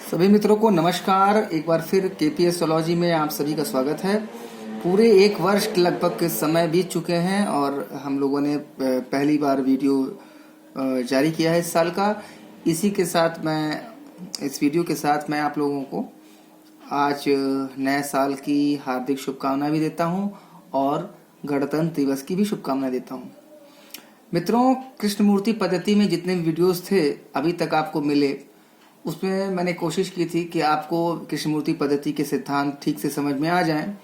सभी मित्रों को नमस्कार। एक बार फिर केपी एस्ट्रोलॉजी में आप सभी का स्वागत है। पूरे एक वर्ष लगभग समय बीत चुके हैं और हम लोगों ने पहली बार वीडियो जारी किया है इस साल का। इस वीडियो के साथ मैं आप लोगों को आज नए साल की हार्दिक शुभकामनाएं भी देता हूं और गणतंत्र दिवस की भी शुभकामनाएं देता हूं। मित्रों, कृष्णमूर्ति पद्धति में जितने वीडियोस थे अभी तक आपको मिले, उसमें मैंने कोशिश की थी कि आपको कृष्णमूर्ति पद्धति के सिद्धांत ठीक से समझ में आ जाएं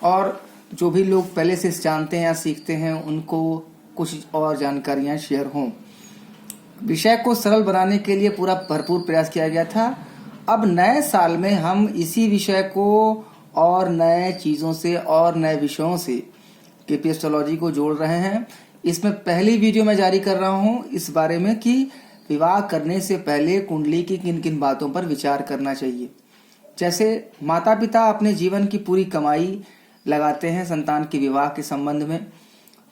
और जो भी लोग पहले से जानते हैं या सीखते हैं उनको कुछ और जानकारियां शेयर हों। विषय को सरल बनाने के लिए पूरा भरपूर प्रयास किया गया था। अब नए साल में हम इसी विषय को और नए चीज़ों से और नए विषयों से केपी एस्ट्रोलॉजी को जोड़ रहे हैं। इसमें पहली वीडियो मैं जारी कर रहा हूँ इस बारे में कि विवाह करने से पहले कुंडली की किन किन बातों पर विचार करना चाहिए। जैसे माता पिता अपने जीवन की पूरी कमाई लगाते हैं संतान के विवाह के संबंध में,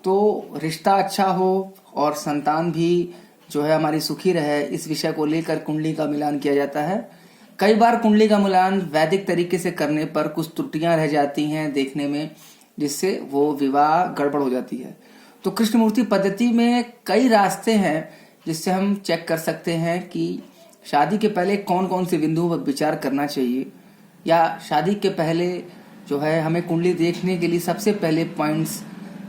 तो रिश्ता अच्छा हो और संतान भी जो है हमारी सुखी रहे, इस विषय को लेकर कुंडली का मिलान किया जाता है। कई बार कुंडली का मिलान वैदिक तरीके से करने पर कुछ त्रुटियां रह जाती हैं देखने में, जिससे वो विवाह गड़बड़ हो जाती है। तो कृष्णमूर्ति पद्धति में कई रास्ते हैं जिससे हम चेक कर सकते हैं कि शादी के पहले कौन कौन से बिंदुओं पर विचार करना चाहिए, या शादी के पहले जो है हमें कुंडली देखने के लिए सबसे पहले पॉइंट्स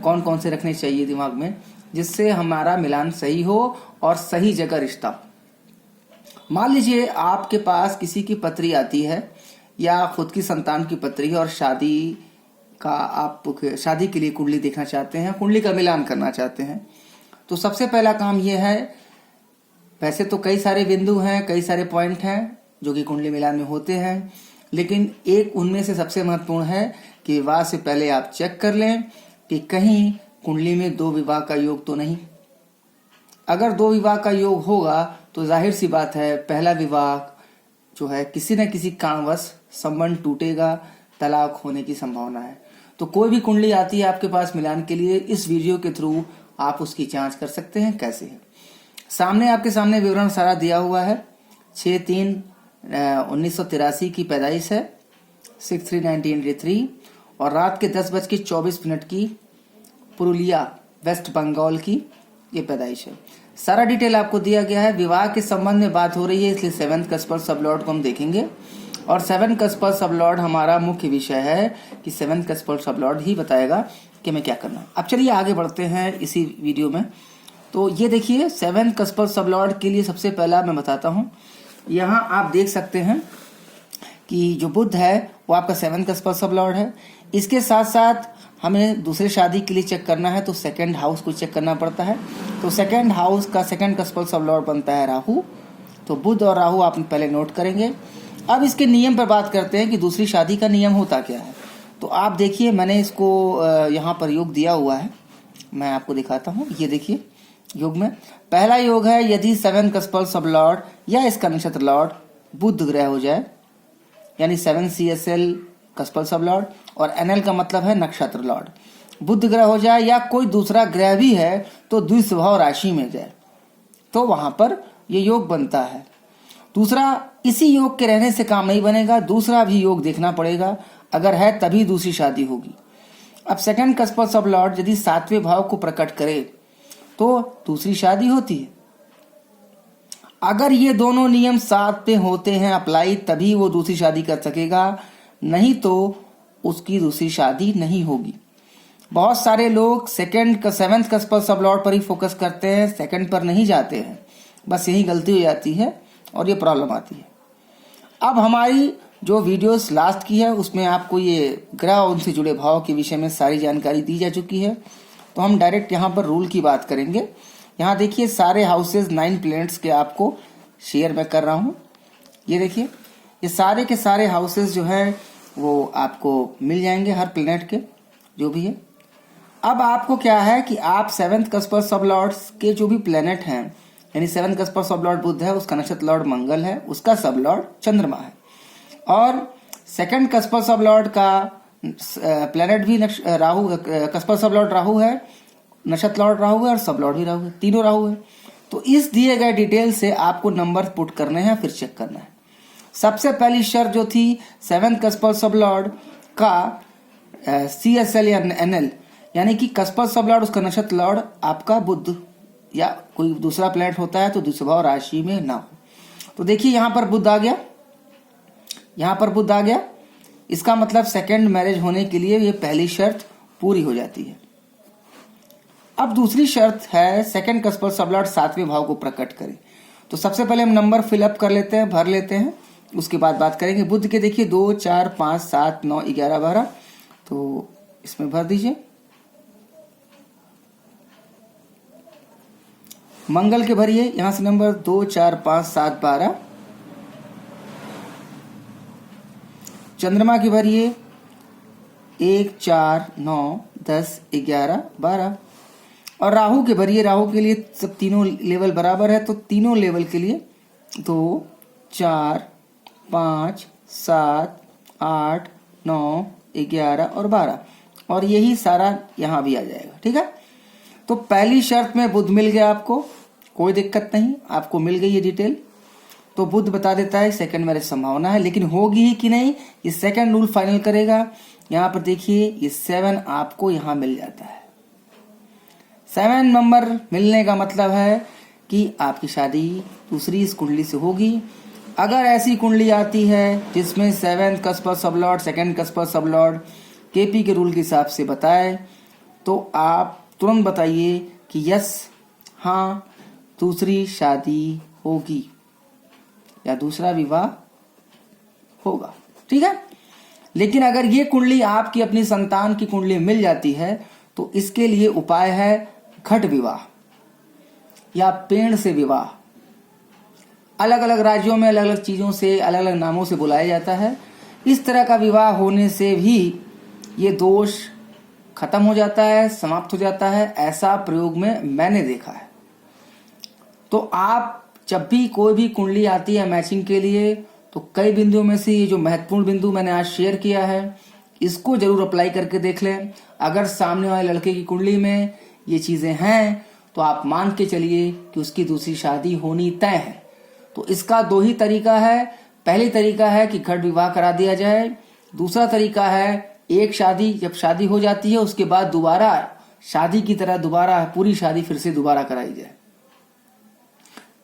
कौन कौन से रखने चाहिए दिमाग में, जिससे हमारा मिलान सही हो और सही जगह रिश्ता। मान लीजिए आपके पास किसी की पत्री आती है या खुद की संतान की पत्री है और आप शादी के लिए कुंडली देखना चाहते हैं, कुंडली का मिलान करना चाहते हैं, तो सबसे पहला काम यह है, वैसे तो कई सारे बिंदु हैं, कई सारे पॉइंट हैं जो कि कुंडली मिलान में होते हैं, लेकिन एक उनमें से सबसे महत्वपूर्ण है कि विवाह से पहले आप चेक कर लें कि कहीं कुंडली में दो विवाह का योग तो नहीं। अगर दो विवाह का योग होगा तो जाहिर सी बात है पहला विवाह जो है किसी न किसी कारणवश संबंध टूटेगा, तलाक होने की संभावना है। तो कोई भी कुंडली आती है आपके पास मिलान के लिए, इस वीडियो के थ्रू आप उसकी जांच कर सकते हैं कैसे है। आपके सामने विवरण सारा दिया हुआ है। 6/3/1983 की पैदाइश है, 6/3/1983 और रात के 10:24 की पुरुलिया वेस्ट बंगाल की ये पैदाइश है। सारा डिटेल आपको दिया गया है। विवाह के संबंध में बात हो रही है, इसलिए 7th कस्पर सबलॉर्ड को हम देखेंगे और 7th कस्पर सबलॉर्ड हमारा मुख्य विषय है कि 7th कस्पर सबलॉर्ड ही बताएगा कि मैं क्या करना। अब चलिए आगे बढ़ते हैं इसी वीडियो में। तो ये देखिए 7th कस्पर सबलॉर्ड के लिए सबसे पहला मैं बताता हूँ। यहाँ आप देख सकते हैं कि जो बुध है वो आपका 7th कस्पर सबलॉर्ड है। इसके साथ साथ हमें दूसरे शादी के लिए चेक करना है तो 2nd हाउस को चेक करना पड़ता है। तो 2nd हाउस का 2nd कस्पर सबलॉर्ड बनता है राहु। तो बुध और राहु आप पहले नोट करेंगे। अब इसके नियम पर बात करते हैं कि दूसरी शादी का नियम होता क्या है। तो आप देखिए, मैंने इसको यहाँ पर योग दिया हुआ है, मैं आपको दिखाता हूँ। ये देखिए योग में पहला योग है, यदि 7th कस्पर सबलॉर्ड या इसका नक्षत्र लॉर्ड बुध ग्रह हो जाए, यानी 7 CSL कस्पर सबलॉर्ड और NL का मतलब है नक्षत्र लॉर्ड, बुध ग्रह हो जाए या कोई दूसरा ग्रह भी है तो द्विस्वभाव राशि में जाए, तो वहां पर ये योग बनता है। दूसरा, इसी योग के रहने से काम नहीं बनेगा, दूसरा भी योग देखना पड़ेगा, अगर है तभी दूसरी शादी होगी। अब 2nd कस्पर सबलॉर्ड यदि 7वें भाव को प्रकट करे तो दूसरी शादी होती है। अगर ये दोनों नियम साथ पे होते हैं अप्लाई, तभी वो दूसरी शादी कर सकेगा, नहीं तो उसकी दूसरी शादी नहीं होगी। बहुत सारे लोग 7th कस्पर सबलॉर्ड पर ही फोकस करते हैं, 2nd पर नहीं जाते हैं, बस यही गलती हो जाती है और ये प्रॉब्लम आती है। अब हमारी जो वीडियोस लास्ट की है उसमें आपको ये ग्रह और उनसे जुड़े भाव के विषय में सारी जानकारी दी जा चुकी है। तो हम डायरेक्ट यहाँ पर रूल की बात करेंगे। यहाँ देखिए सारे हाउसेज 9 प्लैनेट्स के आपको शेयर मैं कर रहा हूँ। ये देखिए ये सारे के सारे हाउसेज जो है वो आपको मिल जाएंगे, हर प्लैनेट के जो भी है। अब आपको क्या है कि आप 7th कस्पर सबलॉर्ड्स के जो भी प्लैनेट हैं, यानी 7th कस्पर सबलॉर्ड बुध है, उसका नक्षत्र लॉर्ड मंगल है, उसका सबलॉर्ड चंद्रमा है, और 2nd कस्पर सबलॉर्ड का प्लैनेट भी राहु, कस्पर सबलॉर्ड राहु है, नक्षत्र लॉर्ड राहु है और सबलॉर्ड भी राहु है, तीनों राहु है। तो इस दिए गए डिटेल से आपको नंबर पुट करने हैं, फिर चेक करना है। सबसे पहली शर्त जो थी 7th कस्पर सबलॉर्ड का CSL या NL, यानी कि कस्पर सबलॉर्ड उसका नक्षत्र लॉर्ड आपका बुध या कोई दूसरा प्लैनेट होता है तो द्विस्वभाव राशि में ना हो। तो देखिए यहां पर बुध आ गया, यहां पर बुध आ गया, इसका मतलब सेकंड मैरिज होने के लिए ये पहली शर्त पूरी हो जाती है। अब दूसरी शर्त है सेकंड कस्पर सबलॉर्ड 7वें भाव को प्रकट करे। तो सबसे पहले हम नंबर फिलअप कर लेते हैं, भर लेते हैं, उसके बाद बात करेंगे। बुध के देखिए 2, 4, 5, 7, 9, 11, 12, तो इसमें भर दीजिए। मंगल के भरिए, यहां से नंबर 2, 4, 5, 7, 12। चंद्रमा की भरिए 1, 4, 9, 10, 11, 12। और राहु के भरिए, राहु के लिए सब तीनों लेवल बराबर है तो तीनों लेवल के लिए 2, 4, 5, 7, 8, 9, 11 और 12, और यही सारा यहां भी आ जाएगा। ठीक है, तो पहली शर्त में बुध मिल गया आपको, कोई दिक्कत नहीं, आपको मिल गई ये डिटेल। तो बुध बता देता है सेकंड मैरिज संभावना है, लेकिन होगी ही कि नहीं ये सेकंड रूल फाइनल करेगा। यहां पर देखिए ये 7 आपको यहां मिल जाता है। 7 नंबर मिलने का मतलब है कि आपकी शादी दूसरी इस कुंडली से होगी। अगर ऐसी कुंडली आती है जिसमें 7th cusp sublord, 2nd cusp sublord KP के रूल के हिसाब से बताए, तो आप तुरंत बताइए कि यस, हाँ, दूसरी शादी होगी या दूसरा विवाह होगा। ठीक है, लेकिन अगर ये कुंडली आपकी अपनी संतान की कुंडली मिल जाती है तो इसके लिए उपाय है घट विवाह या पेड़ से विवाह। अलग अलग राज्यों में अलग अलग चीजों से, अलग अलग नामों से बुलाया जाता है। इस तरह का विवाह होने से भी ये दोष खत्म हो जाता है, समाप्त हो जाता है। ऐसा प्रयोग में मैंने देखा है। तो आप जब भी कोई भी कुंडली आती है मैचिंग के लिए, तो कई बिंदुओं में से ये जो महत्वपूर्ण बिंदु मैंने आज शेयर किया है, इसको जरूर अप्लाई करके देख लें। अगर सामने वाले लड़के की कुंडली में ये चीजें हैं तो आप मान के चलिए कि उसकी दूसरी शादी होनी तय है। तो इसका 2 ही तरीका है। पहली तरीका है कि घट विवाह करा दिया जाए, दूसरा तरीका है एक शादी, जब शादी हो जाती है उसके बाद दोबारा शादी की तरह दोबारा पूरी शादी फिर से दोबारा कराई जाए,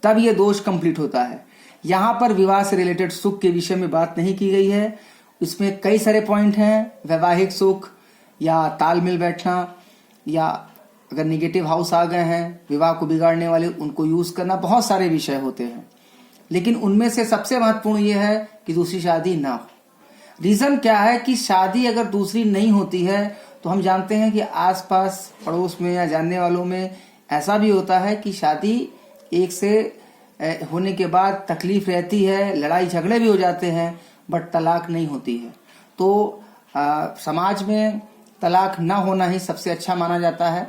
तब ये दोष कंप्लीट होता है। यहां पर विवाह से रिलेटेड सुख के विषय में बात नहीं की गई है। इसमें कई सारे पॉइंट हैं, वैवाहिक सुख या तालमेल बैठना, या अगर निगेटिव हाउस आ गए हैं विवाह को बिगाड़ने वाले, उनको यूज करना, बहुत सारे विषय होते हैं। लेकिन उनमें से सबसे महत्वपूर्ण यह है कि दूसरी शादी ना हो। रीजन क्या है कि शादी अगर दूसरी नहीं होती है तो हम जानते हैं कि आसपास पड़ोस में या जानने वालों में ऐसा भी होता है कि शादी एक से होने के बाद तकलीफ रहती है, लड़ाई झगड़े भी हो जाते हैं, बट तलाक नहीं होती है। तो समाज में तलाक ना होना ही सबसे अच्छा माना जाता है,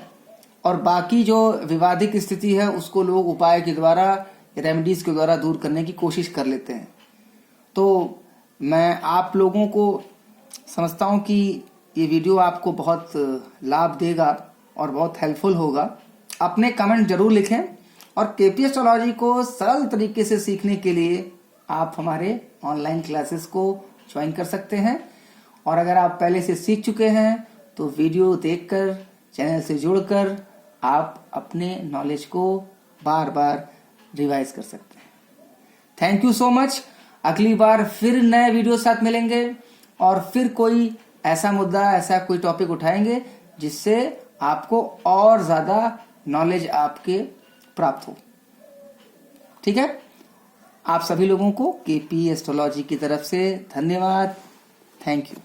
और बाकी जो विवादित स्थिति है उसको लोग उपाय के द्वारा, रेमेडीज के द्वारा दूर करने की कोशिश कर लेते हैं। तो मैं आप लोगों को समझता हूं कि ये वीडियो आपको बहुत लाभ देगा और बहुत हेल्पफुल होगा। अपने कमेंट जरूर लिखें, और केपी एस्ट्रोलॉजी को सरल तरीके से सीखने के लिए आप हमारे ऑनलाइन क्लासेस को ज्वाइन कर सकते हैं। और अगर आप पहले से सीख चुके हैं तो वीडियो देखकर, चैनल से जुड़कर आप अपने नॉलेज को बार बार रिवाइज कर सकते हैं। Thank you so much. अगली बार फिर नए वीडियो साथ मिलेंगे और फिर कोई ऐसा मुद्दा, ऐसा कोई टॉपिक उठाएंगे जिससे आपको और ज्यादा नॉलेज आपके प्राप्त हो। ठीक है, आप सभी लोगों को केपी एस्ट्रोलॉजी की तरफ से धन्यवाद। Thank you.